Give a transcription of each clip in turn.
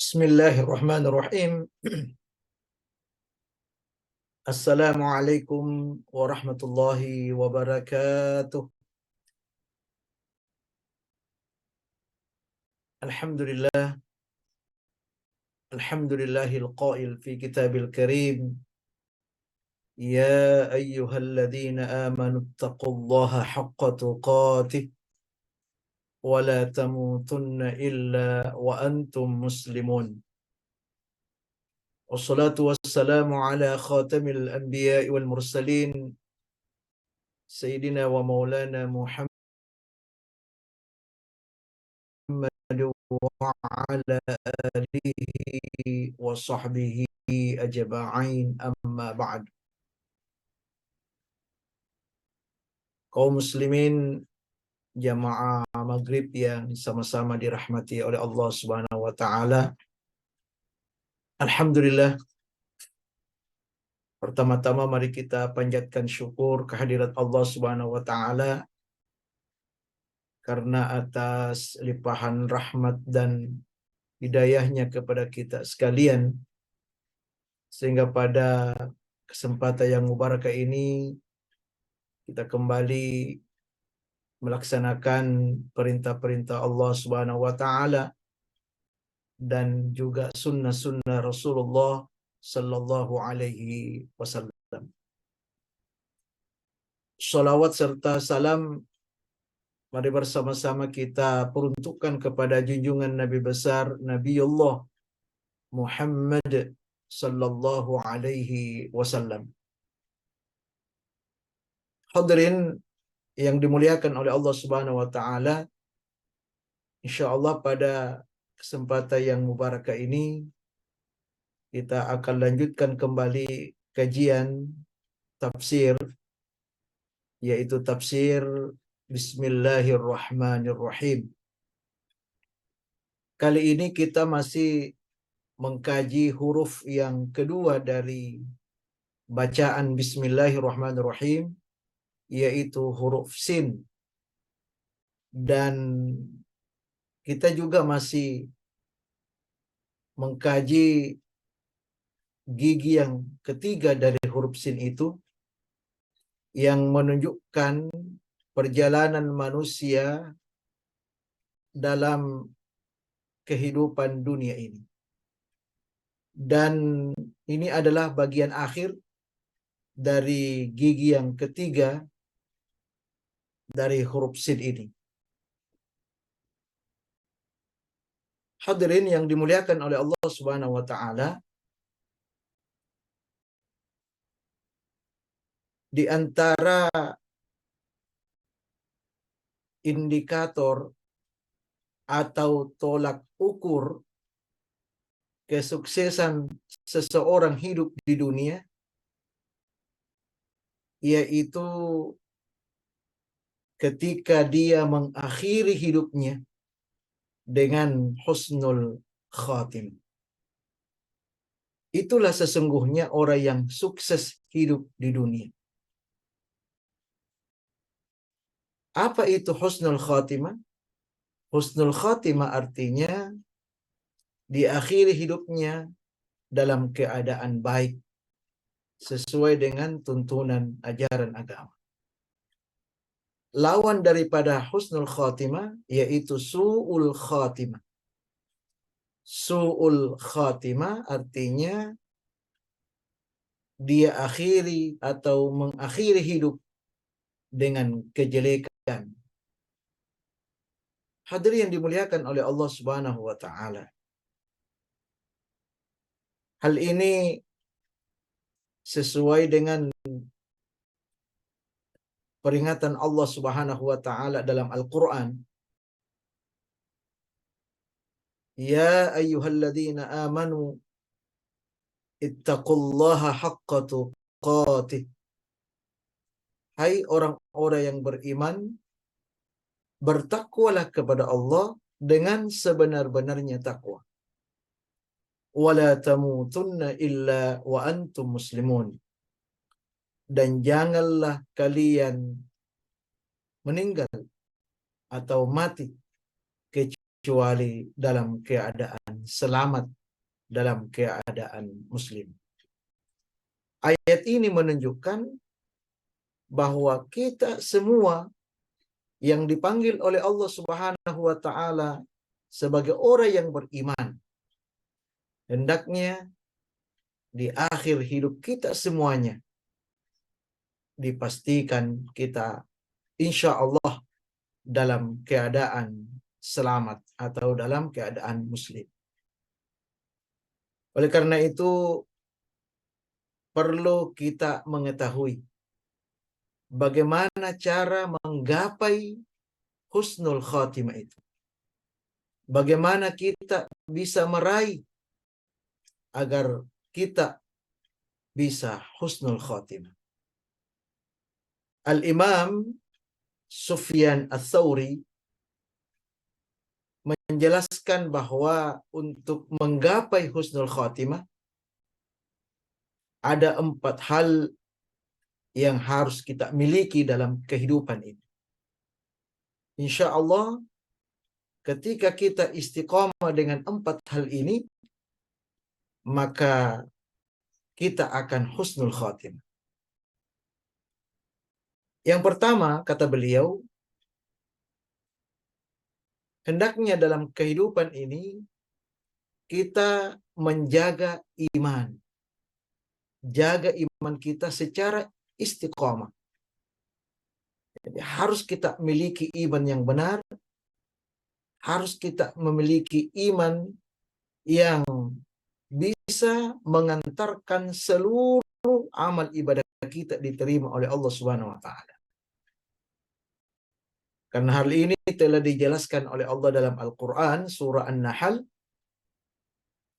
Bismillahirrahmanirrahim. Assalamualaikum warahmatullahi wabarakatuh. Alhamdulillah, alhamdulillahil qail fi kitabil karim. Ya ayyuhalladzina amanu taqullaha haqqa tuqatih wa la tamutunna illa wa antum muslimun. Wassalatu wassalamu ala khatamil anbiya'i wal mursalin Sayyidina wa maulana Muhammad wa ala alihi wa sahbihi ajma'in, amma ba'd. Kaum muslimin jamaah maghrib yang sama-sama dirahmati oleh Allah Subhanahu wa taala. Alhamdulillah, pertama-tama mari kita panjatkan syukur kehadirat Allah Subhanahu wa taala karena atas limpahan rahmat dan hidayahnya kepada kita sekalian, sehingga pada kesempatan yang mubarakah ini kita kembali melaksanakan perintah-perintah Allah Subhanahu wa taala dan juga sunnah-sunnah Rasulullah sallallahu alaihi wasallam. Salawat serta salam mari bersama-sama kita peruntukkan kepada junjungan Nabi besar Nabiullah Muhammad sallallahu alaihi wasallam. Hadirin yang dimuliakan oleh Allah Subhanahu wa taala, insyaallah pada kesempatan yang mubarakah ini kita akan lanjutkan kembali kajian tafsir, yaitu tafsir Bismillahirrahmanirrahim. Kali ini kita masih mengkaji huruf yang kedua dari bacaan Bismillahirrahmanirrahim, yaitu huruf Sin. Dan kita juga masih mengkaji gigi yang ketiga dari huruf Sin itu, yang menunjukkan perjalanan manusia dalam kehidupan dunia ini. Dan ini adalah bagian akhir dari gigi yang ketiga dari huruf Sin ini. Hadirin yang dimuliakan oleh Allah Subhanahu wa taala, di antara indikator atau tolak ukur kesuksesan seseorang hidup di dunia, yaitu ketika dia mengakhiri hidupnya dengan husnul khatim. Itulah sesungguhnya orang yang sukses hidup di dunia. Apa itu husnul khatimah? Husnul khatimah artinya diakhiri hidupnya dalam keadaan baik sesuai dengan tuntunan ajaran agama. Lawan daripada husnul khatimah yaitu su'ul khatimah. Su'ul khatimah artinya dia akhiri atau mengakhiri hidup dengan kejelekan. Hadirin yang dimuliakan oleh Allah Subhanahu wa taala, hal ini sesuai dengan peringatan Allah Subhanahu wa taala dalam Al-Qur'an. Ya ayyuhalladzina amanu ittaqullaha haqqa tuqatih. Hai orang-orang yang beriman, bertakwalah kepada Allah dengan sebenar-benarnya takwa. Wala tamutunna illa wa antum muslimun. Dan janganlah kalian meninggal atau mati kecuali dalam keadaan selamat dalam keadaan muslim. Ayat ini menunjukkan bahwa kita semua yang dipanggil oleh Allah Subhanahu wa taala sebagai orang yang beriman, hendaknya di akhir hidup kita semuanya dipastikan kita insya Allah dalam keadaan selamat atau dalam keadaan muslim. Oleh karena itu perlu kita mengetahui bagaimana cara menggapai husnul khatimah itu. Bagaimana kita bisa meraih agar kita bisa husnul khatimah. Al-Imam Sufyan Ats-Tsauri menjelaskan bahwa untuk menggapai husnul khatimah ada 4 hal yang harus kita miliki dalam kehidupan ini. Insya Allah ketika kita istiqamah dengan 4 hal ini, maka kita akan husnul khatimah. Yang pertama, kata beliau, hendaknya dalam kehidupan ini kita menjaga iman. Jaga iman kita secara istiqamah. Jadi harus kita miliki iman yang benar, harus kita memiliki iman yang bisa mengantarkan seluruh amal ibadah kita diterima oleh Allah Subhanahu wa taala. Karena hal ini telah dijelaskan oleh Allah dalam Al-Qur'an surah An-Nahl,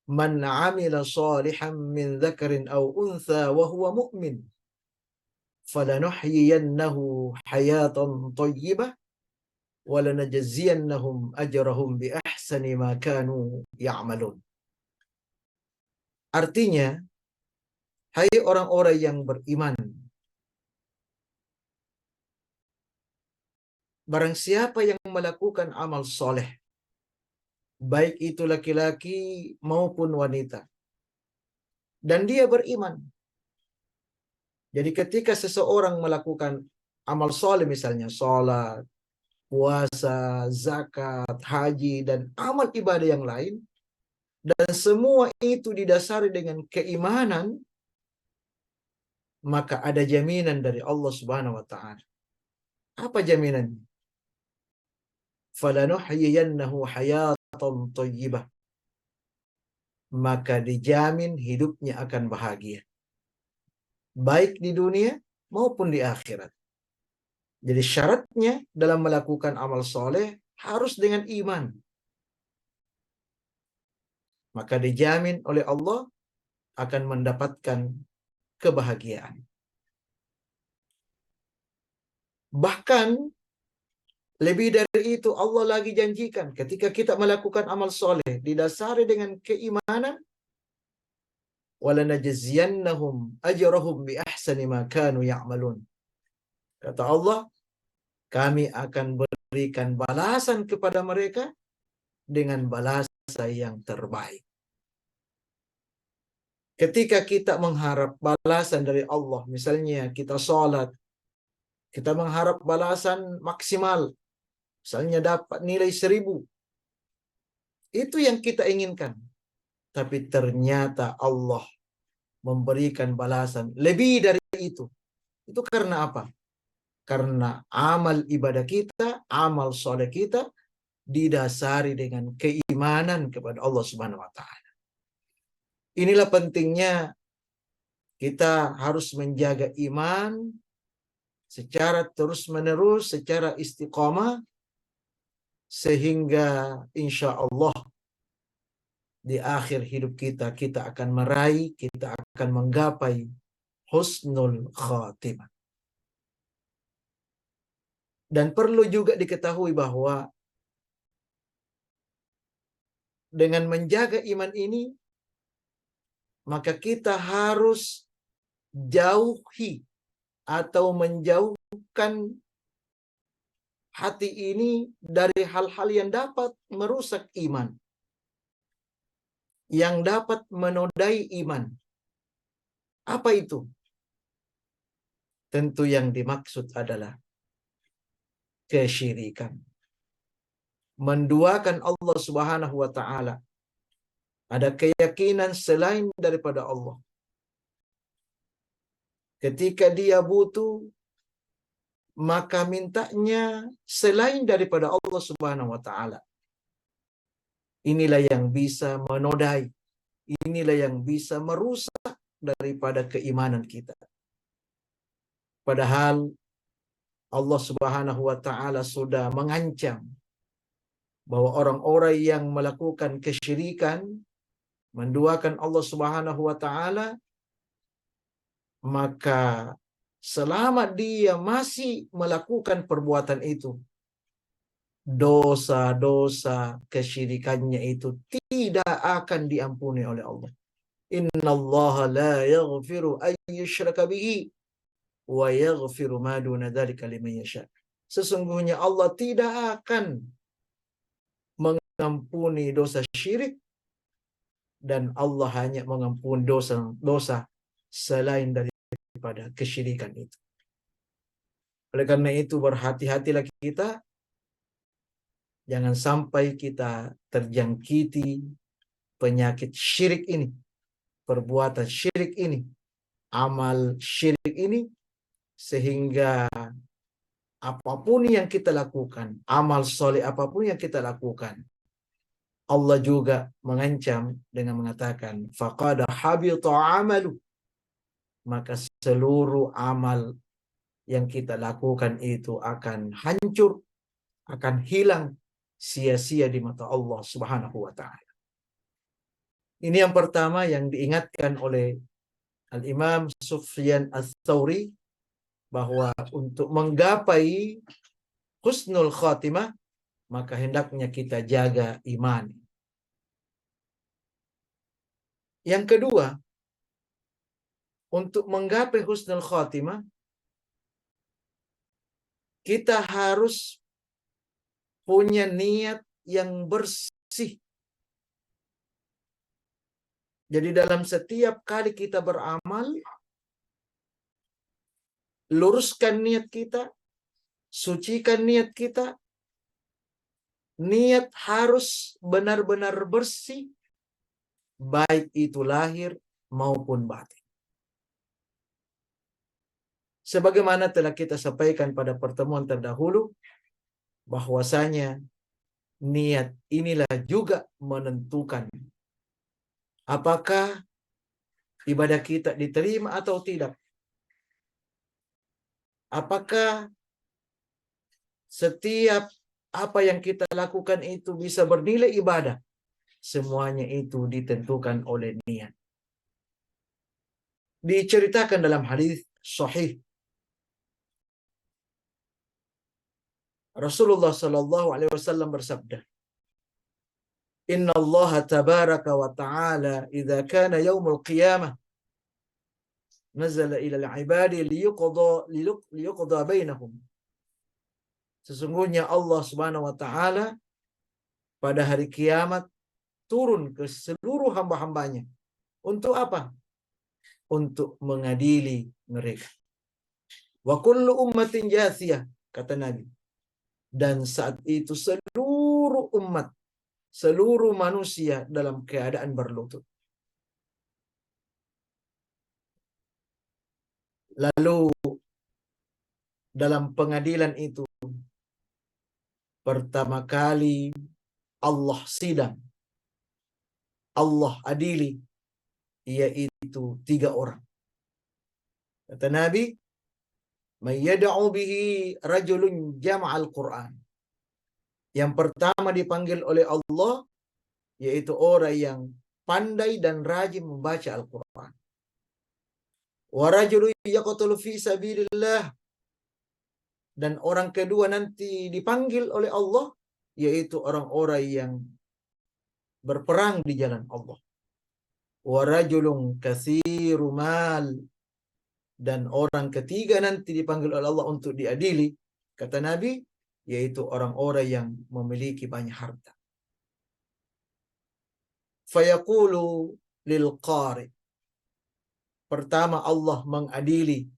"Man 'amila shalihan min dzakarin aw untha wa huwa mu'min, falanuhyiyannahu hayatan thayyibah wa lanajziyannahum ajrahum bi ahsani ma kanu ya'malun." Artinya, hai orang-orang yang beriman, barang siapa yang melakukan amal soleh, baik itu laki-laki maupun wanita, dan dia beriman. Jadi ketika seseorang melakukan amal soleh, misalnya sholat, puasa, zakat, haji, dan amal ibadah yang lain, dan semua itu didasari dengan keimanan, maka ada jaminan dari Allah Subhanahu wa taala. Apa jaminannya? Falanuhyiyannahu hayatan thayyibah. Maka dijamin hidupnya akan bahagia, baik di dunia maupun di akhirat. Jadi syaratnya dalam melakukan amal soleh harus dengan iman. Maka dijamin oleh Allah akan mendapatkan kebahagiaan. Bahkan lebih dari itu Allah lagi janjikan ketika kita melakukan amal soleh didasari dengan keimanan, walanajziyannahum ajrahum bi ahsani ma kanu ya'malun. Kata Allah, kami akan berikan balasan kepada mereka dengan balasan yang terbaik. Ketika kita mengharap balasan dari Allah, misalnya kita sholat, kita mengharap balasan maksimal, misalnya dapat nilai 1000. Itu yang kita inginkan. Tapi ternyata Allah memberikan balasan lebih dari itu. Itu karena apa? Karena amal ibadah kita, amal soleh kita didasari dengan keimanan kepada Allah Subhanahu wa taala. Inilah pentingnya kita harus menjaga iman secara terus-menerus, secara istiqamah, sehingga insya Allah di akhir hidup kita, kita akan meraih, kita akan menggapai husnul khatimah. Dan perlu juga diketahui bahwa dengan menjaga iman ini, maka kita harus jauhi atau menjauhkan hati ini dari hal-hal yang dapat merusak iman. yang dapat menodai iman. Apa itu? Tentu yang dimaksud adalah kesyirikan. Menduakan Allah Subhanahu wa taala. Ada keyakinan selain daripada Allah. Ketika dia butuh, maka mintanya selain daripada Allah Subhanahu wa taala. Inilah yang bisa menodai. Inilah yang bisa merusak daripada keimanan kita. Padahal Allah Subhanahu wa taala sudah mengancam bahwa orang-orang yang melakukan kesyirikan, menduakan Allah Subhanahu wa taala, maka selama dia masih melakukan perbuatan itu, dosa-dosa kesyirikannya itu tidak akan diampuni oleh Allah. Innallaha la yaghfiru an yushraka bihi wa yaghfiru ma duna dzalika liman yasha. Sesungguhnya Allah tidak akan mengampuni dosa syirik, dan Allah hanya mengampuni dosa-dosa selain daripada kesyirikan itu. Oleh karena itu berhati-hatilah kita, jangan sampai kita terjangkiti penyakit syirik ini, perbuatan syirik ini, amal syirik ini, sehingga apapun yang kita lakukan, amal soleh apapun yang kita lakukan, Allah juga mengancam dengan mengatakan, faqad habita amalu, maka seluruh amal yang kita lakukan itu akan hancur, akan hilang, sia-sia di mata Allah Subhanahu wa taala. Ini yang pertama yang diingatkan oleh Al-Imam Sufyan Ats-Tsauri, bahwa untuk menggapai husnul khatimah, maka hendaknya kita jaga iman. Yang kedua, untuk menggapai husnul khatimah, kita harus punya niat yang bersih. Jadi dalam setiap kali kita beramal, luruskan niat kita, sucikan niat kita. Niat harus benar-benar bersih, baik itu lahir maupun batin. Sebagaimana telah kita sampaikan pada pertemuan terdahulu, bahwasanya niat inilah juga menentukan apakah ibadah kita diterima atau tidak. Apakah setiap apa yang kita lakukan itu bisa bernilai ibadah. Semuanya itu ditentukan oleh niat. Diceritakan dalam hadis sahih, Rasulullah sallallahu alaihi wasallam bersabda, "Inna Allah tabaraka wa ta'ala idza kana yaumul qiyamah nazala ila al-ibadi liyuqda bainahum." Sesungguhnya Allah Subhanahu wa taala pada hari kiamat turun ke seluruh hamba-hambanya. Untuk apa? Untuk mengadili mereka. Wa kullu ummatin jathiyah, kata Nabi. Dan saat itu seluruh umat, seluruh manusia dalam keadaan berlutut. Lalu dalam pengadilan itu, pertama kali Allah sidang, Allah adili, yaitu 3 orang. Kata Nabi, "Man yad'u bihi rajulun jama'al Qur'an." Yang pertama dipanggil oleh Allah yaitu orang yang pandai dan rajin membaca Al-Qur'an. Wa rajulun yaqtulu fi sabilillah. Dan orang kedua nanti dipanggil oleh Allah yaitu orang-orang yang berperang di jalan Allah. Wa rajulun katsiru mal. Dan orang ketiga nanti dipanggil oleh Allah untuk diadili, kata Nabi, yaitu orang-orang yang memiliki banyak harta. Fayaqulu lil qari. Pertama Allah mengadili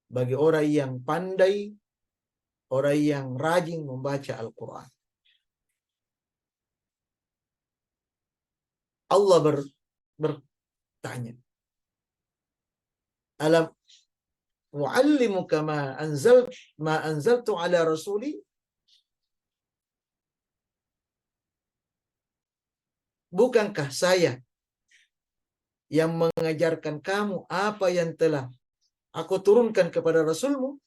bagi orang yang pandai, orang yang rajin membaca Al-Quran. Allah bertanya, alam u'allimuka ma anzaltu ala rasuli. Bukankah saya yang mengajarkan kamu apa yang telah aku turunkan kepada Rasulmu?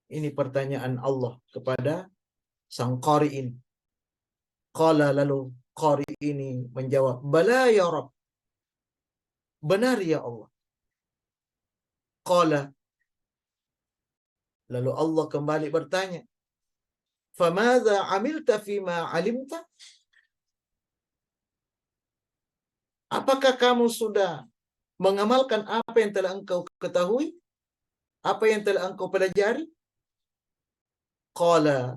Ini pertanyaan Allah kepada sang qari ini. Qala, lalu qari ini menjawab, bala ya Rabb. Benar ya Allah. Qala, lalu Allah kembali bertanya, famadza amilta fima alimta? Apakah kamu sudah mengamalkan apa yang telah engkau ketahui? Apa yang telah engkau pelajari? Qala,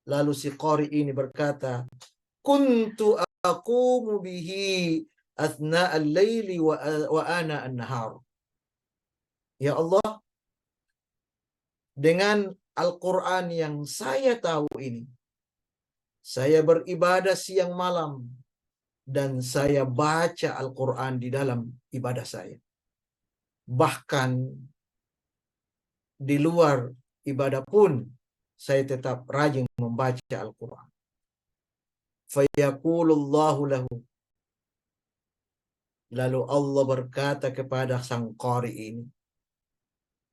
lalu si qari ini berkata, kuntu aqumu bihi athna al-laili wa ana an-nahar. Ya Allah, dengan Al-Quran yang saya tahu ini, saya beribadah siang malam dan saya baca Al-Quran di dalam ibadah saya. Bahkan di luar ibadah pun saya tetap rajin membaca Al-Quran. Fayaqulullahu lahu. Lalu Allah berkata kepada sang qari ini,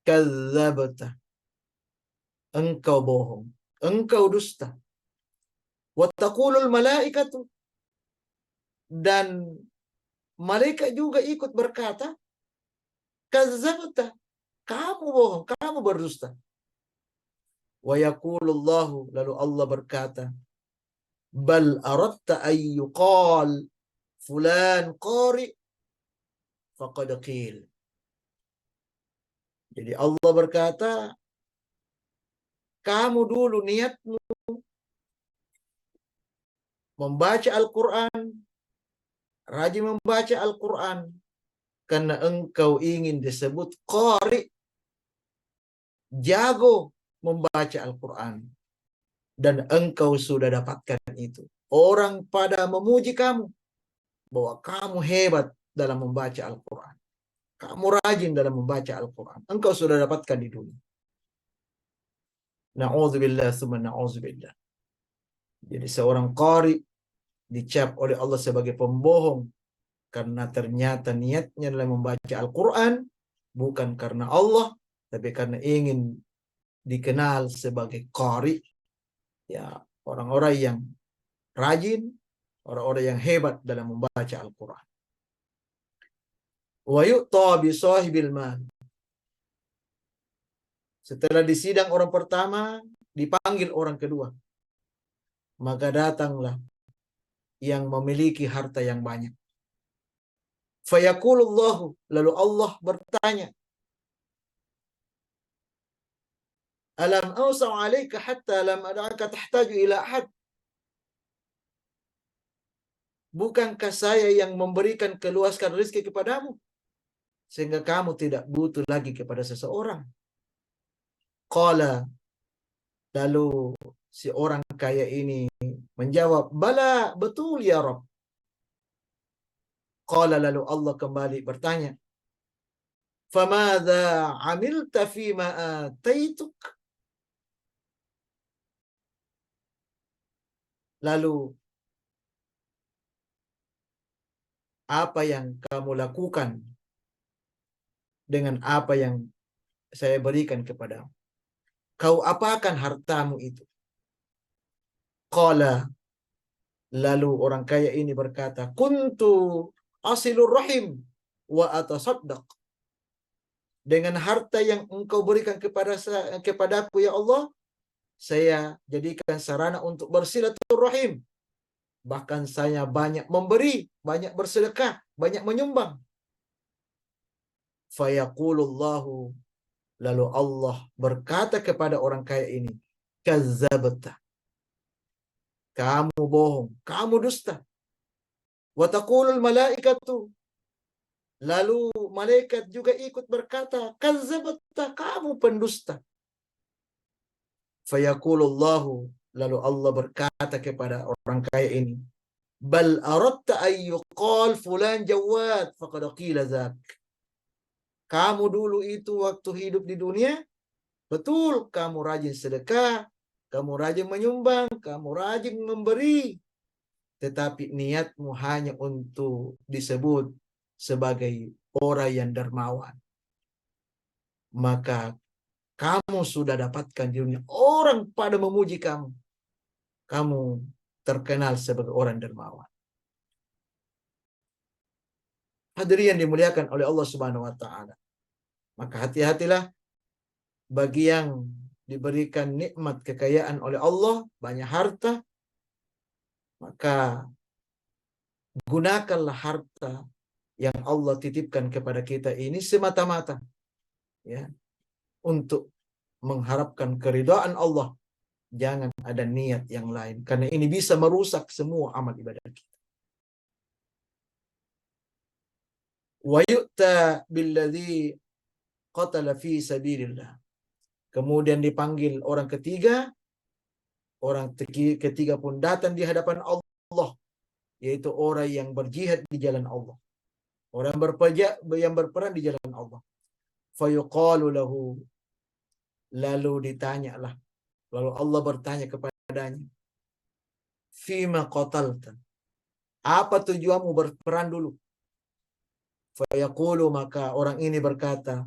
kadzabta. Engkau bohong. Engkau dusta. Wa taqulul malaikatu. Dan malaikat juga ikut berkata, kadzabta. Kamu bohong, kamu berdusta. Wa yaqulullahu, lalu Allah berkata, bal aradta ayyuqal fulan qari faqad qil. Jadi Allah berkata, kamu dulu niatmu membaca Al-Quran, rajin membaca Al-Quran, karena engkau ingin disebut qari, jago membaca Al-Quran. Dan engkau sudah dapatkan itu. Orang pada memuji kamu, bahwa kamu hebat dalam membaca Al-Quran. Kamu rajin dalam membaca Al-Quran. Engkau sudah dapatkan di dunia. Na'udzubillah summa na'udzubillah. Jadi seorang qari dicap oleh Allah sebagai pembohong karena ternyata niatnya dalam membaca Al-Quran bukan karena Allah, tapi karena ingin dikenal sebagai qari, ya, orang-orang yang rajin, orang-orang yang hebat dalam membaca Al-Quran. Wa yu'ta bi sahibil mal. Setelah disidang orang pertama, dipanggil orang kedua. Maka datanglah yang memiliki harta yang banyak. Fayaqulullahu, lalu Allah bertanya, alam awsa'u 'alaika hatta lam ad'aka tahtaju ila ahad. Bukankah saya yang memberikan keluaskan rezeki kepadamu sehingga kamu tidak butuh lagi kepada seseorang? Qala, lalu si orang kaya ini menjawab, bala, betul ya Rabb. Qala, lalu Allah kembali bertanya, famadza 'amilta fima ataituk? Lalu apa yang kamu lakukan dengan apa yang saya berikan kepadamu? Kau apakan hartamu itu? Qala, lalu orang kaya ini berkata, kuntu asilur rahim wa atasaddaq. Dengan harta yang engkau berikan kepadaku ya Allah, saya jadikan sarana untuk bersilaturahim. Bahkan saya banyak memberi, banyak bersedekah, banyak menyumbang. Fayaqulullahu, lalu Allah berkata kepada orang kaya ini, kadzabta. Kamu bohong, kamu dusta. Wa taqulul malaikatu, lalu malaikat juga ikut berkata, kadzdzabta, kamu pendusta. Fayaqulullahu, lalu Allah berkata kepada orang kaya ini, bal aradta ayyuqal fulan jawad faqad qila dzak. Kamu dulu itu waktu hidup di dunia, betul kamu rajin sedekah, kamu rajin menyumbang, kamu rajin memberi, tetapi niatmu hanya untuk disebut sebagai orang yang dermawan. Maka kamu sudah dapatkan di dunia, orang pada memuji kamu. Kamu terkenal sebagai orang dermawan. Hadirin yang dimuliakan oleh Allah Subhanahu wa taala. Maka hati-hatilah bagi yang diberikan nikmat kekayaan oleh Allah, banyak harta, maka gunakanlah harta yang Allah titipkan kepada kita ini semata-mata ya, untuk mengharapkan keridhaan Allah. Jangan ada niat yang lain, karena ini bisa merusak semua amal ibadah kita. Wa yu'ta billadzi qatala fi sabilillah. Kemudian dipanggil orang ketiga. Orang ketiga pun datang di hadapan Allah, yaitu orang yang berjihad di jalan Allah. Orang yang berperang di jalan Allah. Fayuqalu lahu, lalu ditanyalah. Lalu Allah bertanya kepadanya, fima qatalta, apa tujuanmu berperang dulu? Fayaqulu, maka orang ini berkata,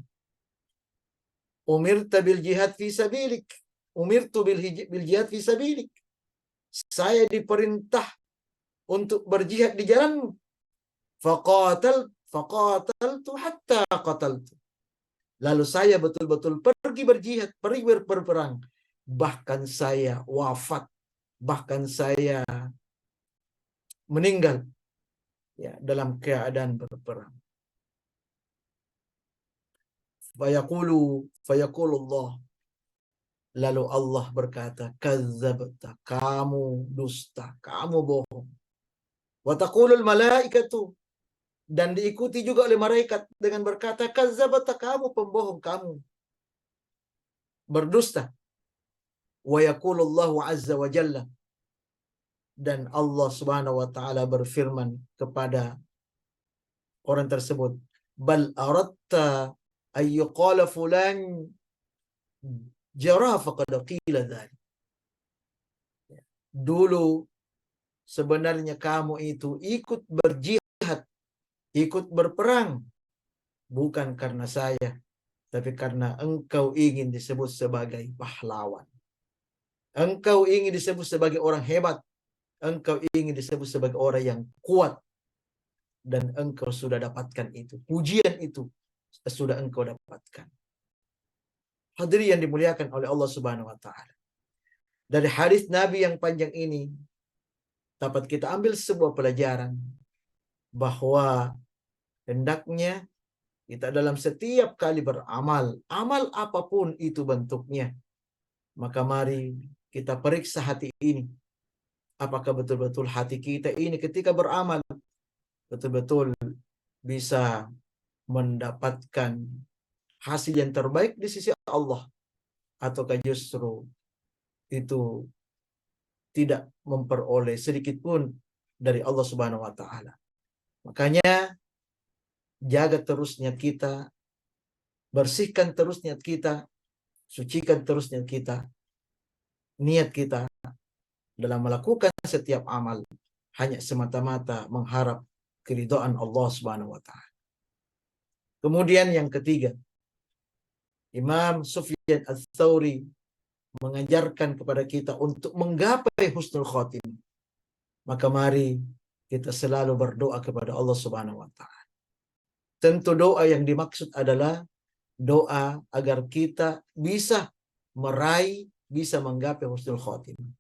umirta bil jihad fi sabilik. Umirtu bil jihad fi sabilik. Saya diperintah untuk berjihad di jalanmu. Faqataltu hatta qataltu. Lalu saya betul-betul pergi berjihad, pergi berperang. Bahkan saya wafat, bahkan saya meninggal ya, dalam keadaan berperang. Fayaqulu Allah, lalu Allah berkata, kadzdzabta, kamu dusta, kamu bohong. Wa taqulul malaikatu, dan diikuti juga oleh malaikat dengan berkata, kadzdzabta, kamu pembohong, kamu berdusta. Wa yaqulullahu azza wa jalla, dan Allah Subhanahu wa taala berfirman kepada orang tersebut, bal aradta ayyuqala fulan jara faqad qila dzalik. Dulu sebenarnya kamu itu ikut berjihad, ikut berperang, bukan karena saya, tapi karena engkau ingin disebut sebagai pahlawan. Engkau ingin disebut sebagai orang hebat. Engkau ingin disebut sebagai orang yang kuat. Dan engkau sudah dapatkan itu. Pujian itu sudah engkau dapatkan. Hadirin yang dimuliakan oleh Allah Subhanahu wa taala. Dari hadis Nabi yang panjang ini dapat kita ambil sebuah pelajaran bahwa hendaknya kita dalam setiap kali beramal, amal apapun itu bentuknya, maka mari kita periksa hati ini. Apakah betul-betul hati kita ini ketika beramal betul-betul bisa mendapatkan hasil yang terbaik di sisi Allah, ataukah justru itu tidak memperoleh sedikit pun dari Allah Subhanahu wa taala. Makanya jaga terus niat kita, bersihkan terus niat kita, sucikan terus niat kita. Niat kita dalam melakukan setiap amal hanya semata-mata mengharap keridhaan Allah Subhanahu wa taala. Kemudian yang ketiga, Imam Sufyan Ats-Tsauri mengajarkan kepada kita untuk menggapai husnul khotimah. Maka mari kita selalu berdoa kepada Allah Subhanahu wa taala. Tentu doa yang dimaksud adalah doa agar kita bisa meraih, bisa menggapai husnul khotimah.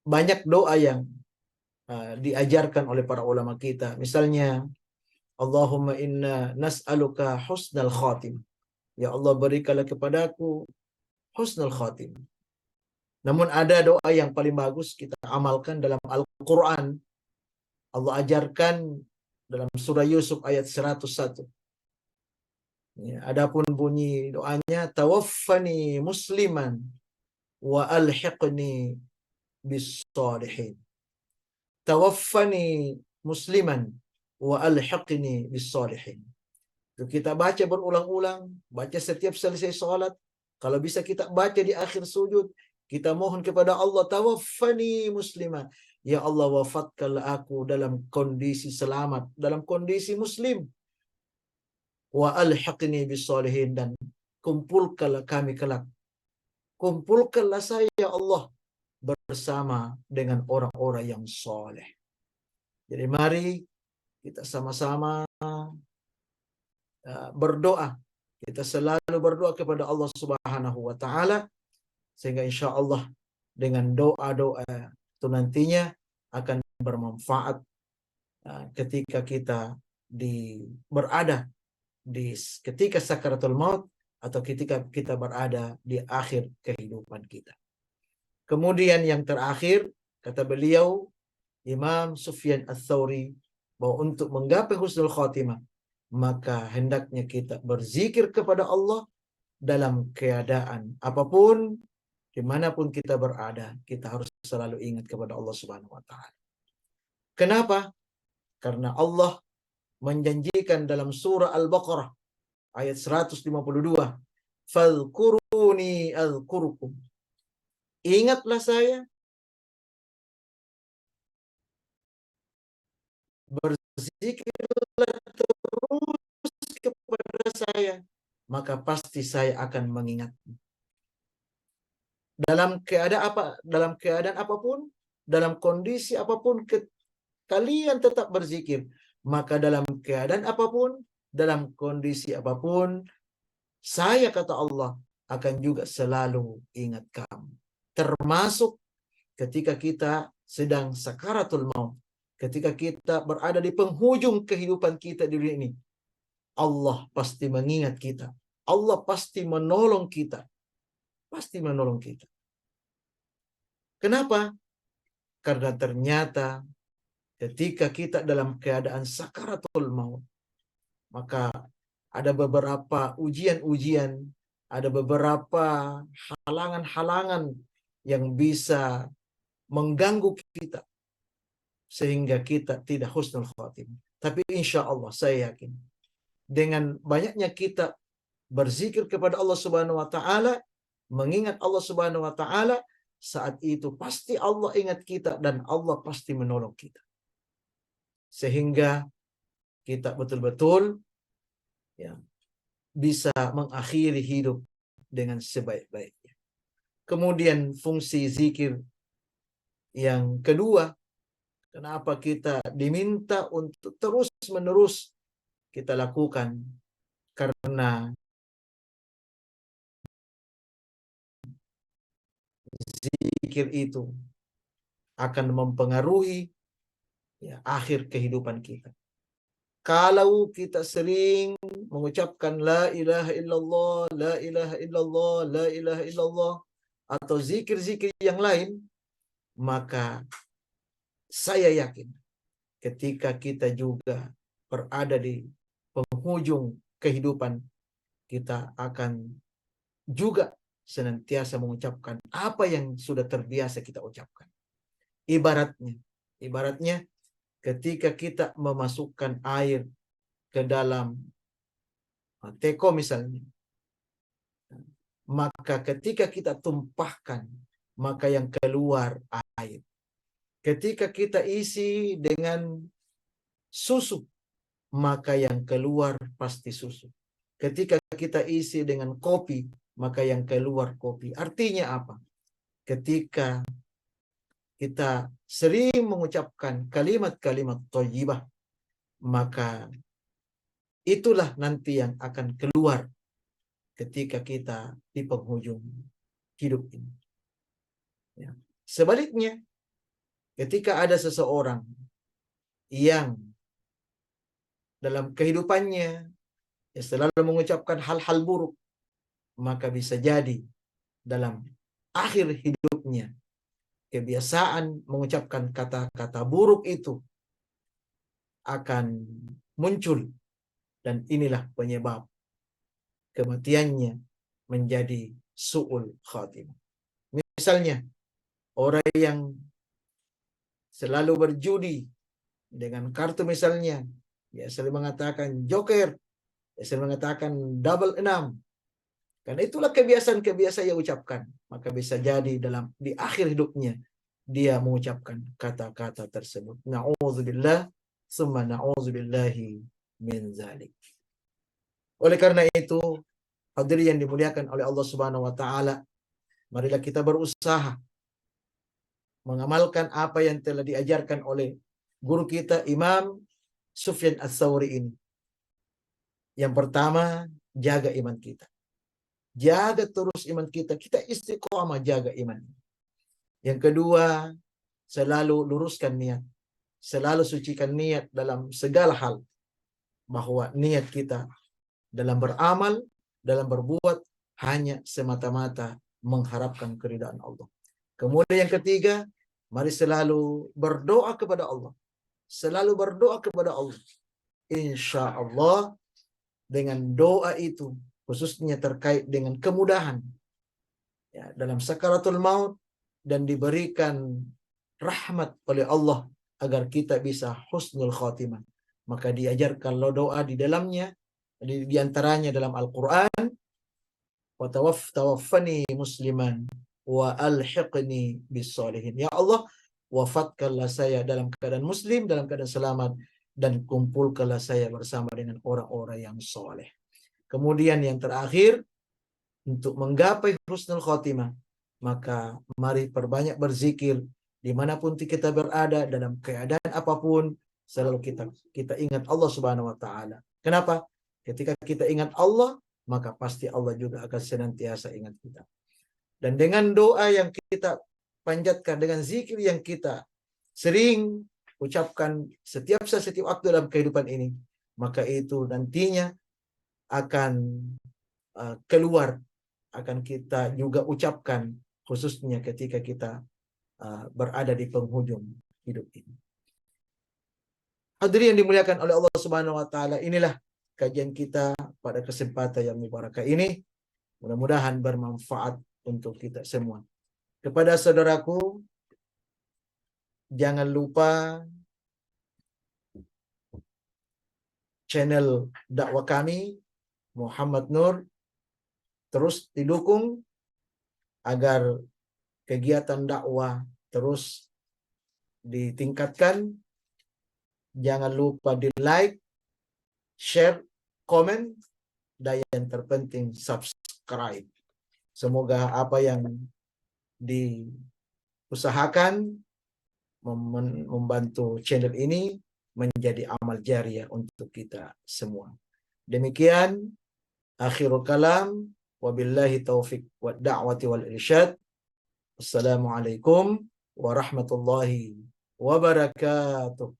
Banyak doa yang diajarkan oleh para ulama kita. Misalnya, Allahumma inna nas'aluka husnal khotimah. Ya Allah, berikanlah kepadaku husnul khotimah. Namun ada doa yang paling bagus kita amalkan dalam Al-Quran, Allah ajarkan dalam surah Yusuf ayat 101. Ya, adapun bunyi doanya, tawaffani musliman wa alhiqni bis salihin. Tawaffani musliman wa alhiqni bis salihin. Itu kita baca berulang-ulang, baca setiap selesai sholat. Kalau bisa kita baca di akhir sujud, kita mohon kepada Allah, tawaffani muslimah. Ya Allah, wafatkanlah aku dalam kondisi selamat, dalam kondisi muslim. Wa alhiqni bis salihin, dan kumpulkanlah kami kelak. Kumpulkanlah saya ya Allah bersama dengan orang-orang yang soleh. Jadi mari kita sama-sama berdoa. Kita selalu berdoa kepada Allah Subhanahu wa taala, sehingga insya Allah dengan doa-doa itu nantinya akan bermanfaat ketika kita berada di ketika sakaratul maut, atau ketika kita berada di akhir kehidupan kita. Kemudian yang terakhir, kata beliau Imam Sufyan Ats-Tsauri, bahwa untuk menggapai husnul khotimah, maka hendaknya kita berzikir kepada Allah dalam keadaan apapun, dimanapun kita berada, kita harus selalu ingat kepada Allah Subhanahu wa taala. Kenapa? Karena Allah menjanjikan dalam surah Al-Baqarah ayat 152, "Fadhkuruni adzkurukum." Ingatlah saya, berzikirlah terus kepada saya, maka pasti saya akan mengingat. Dalam keadaan apapun, dalam kondisi apapun, kalian tetap berzikir. Maka dalam keadaan apapun, dalam kondisi apapun, saya, kata Allah, akan juga selalu ingat kamu. Termasuk ketika kita sedang sakaratul maut, ketika kita berada di penghujung kehidupan kita di dunia ini, Allah pasti mengingat kita. Allah pasti menolong kita. Pasti menolong kita. Kenapa? Karena ternyata ketika kita dalam keadaan sakaratul maut, maka ada beberapa ujian-ujian, ada beberapa halangan-halangan yang bisa mengganggu kita, sehingga kita tidak husnul khotimah. Tapi insya Allah saya yakin, dengan banyaknya kita berzikir kepada Allah Subhanahu wa taala, mengingat Allah Subhanahu wa taala, saat itu pasti Allah ingat kita dan Allah pasti menolong kita. Sehingga kita betul-betul ya bisa mengakhiri hidup dengan sebaik-baiknya. Kemudian fungsi zikir yang kedua, kenapa kita diminta untuk terus-menerus kita lakukan? Karena zikir itu akan mempengaruhi akhir kehidupan kita. Kalau kita sering mengucapkan la ilaha illallah, la ilaha illallah, la ilaha illallah, atau zikir-zikir yang lain, maka saya yakin ketika kita juga berada di penghujung kehidupan, kita akan juga senantiasa mengucapkan apa yang sudah terbiasa kita ucapkan. Ibaratnya ketika kita memasukkan air ke dalam teko misalnya, maka ketika kita tumpahkan, maka yang keluar air. Ketika kita isi dengan susu, maka yang keluar pasti susu. Ketika kita isi dengan kopi, maka yang keluar kopi. Artinya apa? Ketika kita sering mengucapkan kalimat-kalimat thayyibah, maka itulah nanti yang akan keluar ketika kita di penghujung hidup ini. Ya. Sebaliknya, ketika ada seseorang yang dalam kehidupannya selalu mengucapkan hal-hal buruk, maka bisa jadi dalam akhir hidupnya kebiasaan mengucapkan kata-kata buruk itu akan muncul, dan inilah penyebab kematiannya menjadi su'ul khatimah. Misalnya, orang yang selalu berjudi dengan kartu misalnya, dia selalu mengatakan joker, dia selalu mengatakan double 6. Karena itulah kebiasaan-kebiasaan yang ucapkan. Maka bisa jadi di akhir hidupnya dia mengucapkan kata-kata tersebut. Na'udzubillah, summa na'udzubillahi min zalik. Oleh karena itu, hadirin yang dimuliakan oleh Allah Subhanahu wa taala, marilah kita berusaha mengamalkan apa yang telah diajarkan oleh guru kita Imam Sufyan Ats-Tsauri ini. Yang pertama, jaga iman kita. Jaga terus iman kita. Kita istiqomah jaga iman. Yang kedua, selalu luruskan niat. Selalu sucikan niat dalam segala hal. Bahwa niat kita dalam beramal, dalam berbuat, hanya semata-mata mengharapkan keridhaan Allah. Kemudian yang ketiga, mari selalu berdoa kepada Allah. Selalu berdoa kepada Allah. Insya Allah, dengan doa itu, khususnya terkait dengan kemudahan ya, dalam sakaratul maut, dan diberikan rahmat oleh Allah agar kita bisa husnul khatimah. Maka diajarkan doa di dalamnya, di antaranya dalam Al-Quran, wa tawaffani musliman wa alhiqni bis solihin. Ya Allah, wafatkanlah saya dalam keadaan muslim, dalam keadaan selamat, dan kumpulkanlah saya bersama dengan orang-orang yang soleh. Kemudian yang terakhir, untuk menggapai husnul khotimah, maka mari perbanyak berzikir dimanapun kita berada, dalam keadaan apapun, selalu kita ingat Allah Subhanahu wa taala. Kenapa? Ketika kita ingat Allah, maka pasti Allah juga akan senantiasa ingat kita. Dan dengan doa yang kita panjatkan, dengan zikir yang kita sering ucapkan setiap waktu dalam kehidupan ini, maka itu nantinya akan keluar, akan kita juga ucapkan, khususnya ketika kita berada di penghujung hidup ini. Hadirin yang dimuliakan oleh Allah Subhanahu wa taala, inilah kajian kita pada kesempatan yang mubarakah ini. Mudah-mudahan bermanfaat untuk kita semua. Kepada saudaraku, jangan lupa channel dakwah kami Muhammad Nur terus didukung agar kegiatan dakwah terus ditingkatkan. Jangan lupa di like, share, komen, dan yang terpenting subscribe. Semoga apa yang diusahakan membantu channel ini menjadi amal jariah untuk kita semua. Demikian akhirul kalam, wabillahi taufiq wa da'wati wal irsyad. Assalamualaikum warahmatullahi wabarakatuh.